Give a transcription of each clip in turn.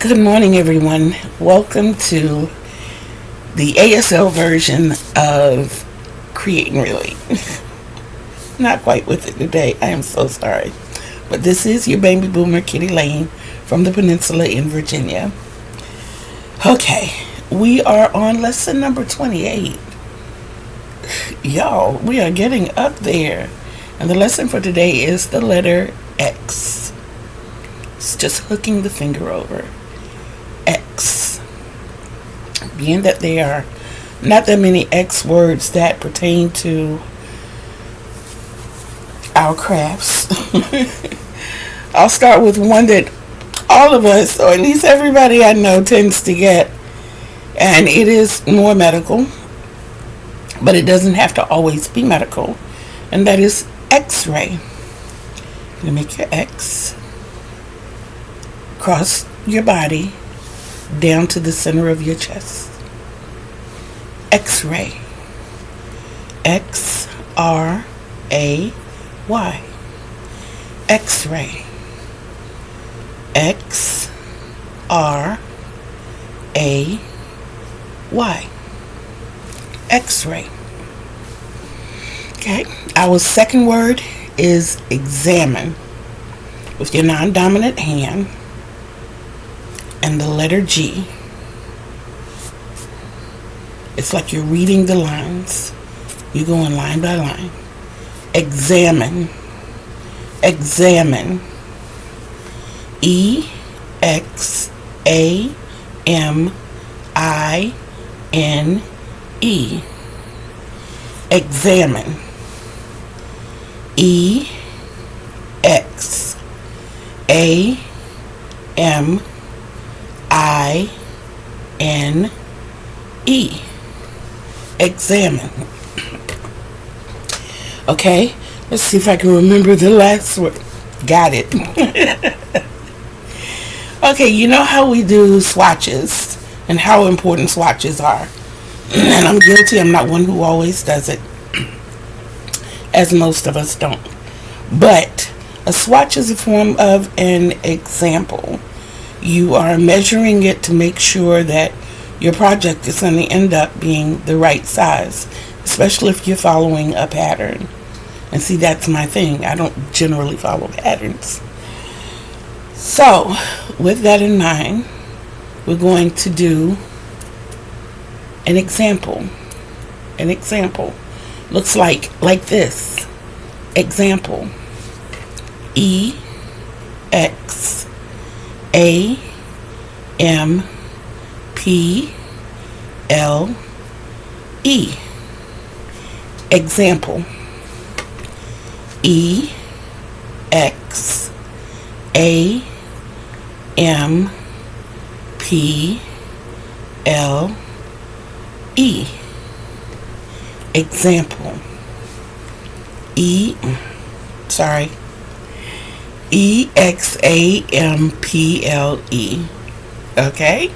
Good morning, everyone. Welcome to the ASL version of Creating Really. Not quite with it today. I am so sorry. But this is your baby boomer, Kitty Lane, from the Peninsula in Virginia. Okay, we are on lesson number 28. Y'all, we are getting up there. And the lesson for today is the letter X. It's just hooking the finger over. X. Being that there are not that many X words that pertain to our crafts, I'll start with one that all of us, or at least everybody I know, tends to get, and it is more medical, but it doesn't have to always be medical, and that is X-ray. You make your X across your body down to the center of your chest. X-ray. X-R-A-Y. X-ray. X-R-A-Y. X-ray. Okay. Our second word is examine. With your non-dominant hand and the letter G. It's like you're reading the lines. You're going line by line. Examine. Examine. E-X-A-M-I-N-E. Examine. E-X-A-M-I-N-E. Examine. Okay, let's see if I can remember the last word. Got it. Okay, you know how we do swatches and how important swatches are. And I'm guilty. I'm not one who always does it, as most of us don't. But a swatch is a form of an example. You are measuring it to make sure that your project is going to end up being the right size, especially if you're following a pattern. And see, that's my thing. I don't generally follow patterns. So, with that in mind, we're going to do an example. An example. Looks like this. Example. E-X-A-M-P-L-E. Example. E-X-A-M-P-L-E. Example. E-X-A-M-P-L-E. Okay?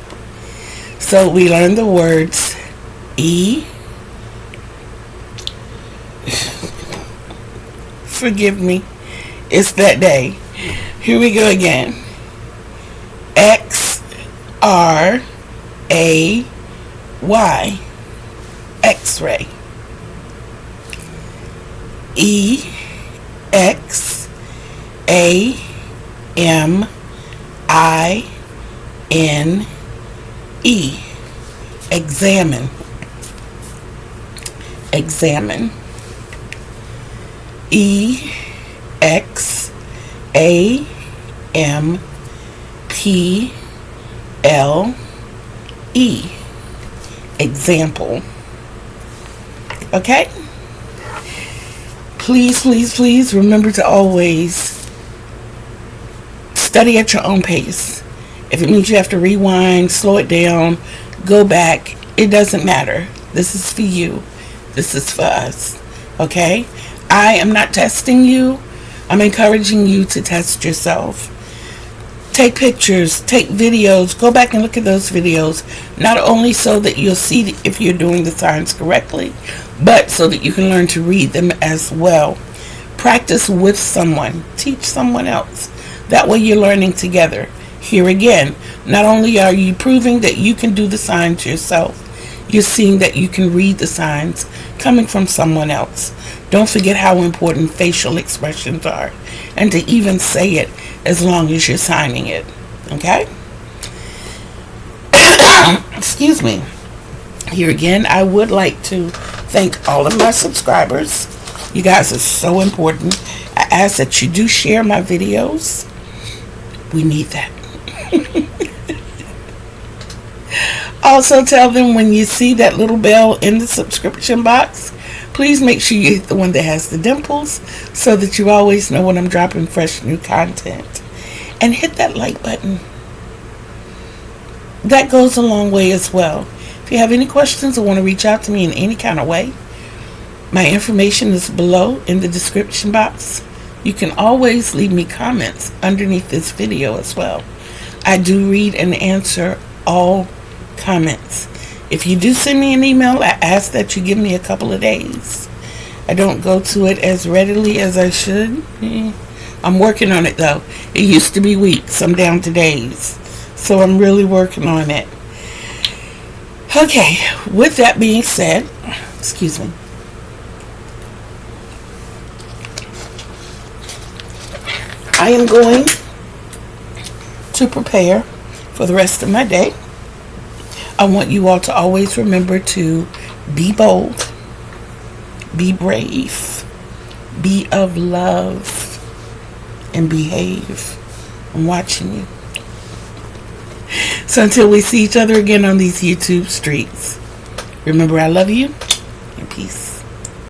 So we learned the words forgive me, it's that day. Here we go again. X-R-A-Y. X-ray. E-X-A-M-I-N-E. Examine. Examine. E-X-A-M-P-L-E. Example. Okay? Please, please, please remember to always study at your own pace. If it means you have to rewind, slow it down, go back, it doesn't matter. This is for you. This is for us. Okay? I am not testing you. I'm encouraging you to test yourself. Take pictures, take videos, go back and look at those videos, not only so that you'll see if you're doing the signs correctly, but so that you can learn to read them as well. Practice with someone. Teach someone else. That way you're learning together. Here again, not only are you proving that you can do the signs yourself, you're seeing that you can read the signs coming from someone else. Don't forget how important facial expressions are, and to even say it as long as you're signing it. Okay? Excuse me. Here again, I would like to thank all of my subscribers. You guys are so important. I ask that you do share my videos. We need that. Also, tell them when you see that little bell in the subscription box, please make sure you hit the one that has the dimples so that you always know when I'm dropping fresh new content. And hit that like button. That goes a long way as well. If you have any questions or want to reach out to me in any kind of way, my information is below in the description box. You can always leave me comments underneath this video as well. I do read and answer all comments. If you do send me an email, I ask that you give me a couple of days. I don't go to it as readily as I should. I'm working on it though. It used to be weeks. I'm down to days. So I'm really working on it. Okay, with that being said, excuse me. I am going to prepare for the rest of my day. I want you all to always remember to be bold, be brave, be of love, and behave. I'm watching you. So until we see each other again on these YouTube streets, remember I love you and peace.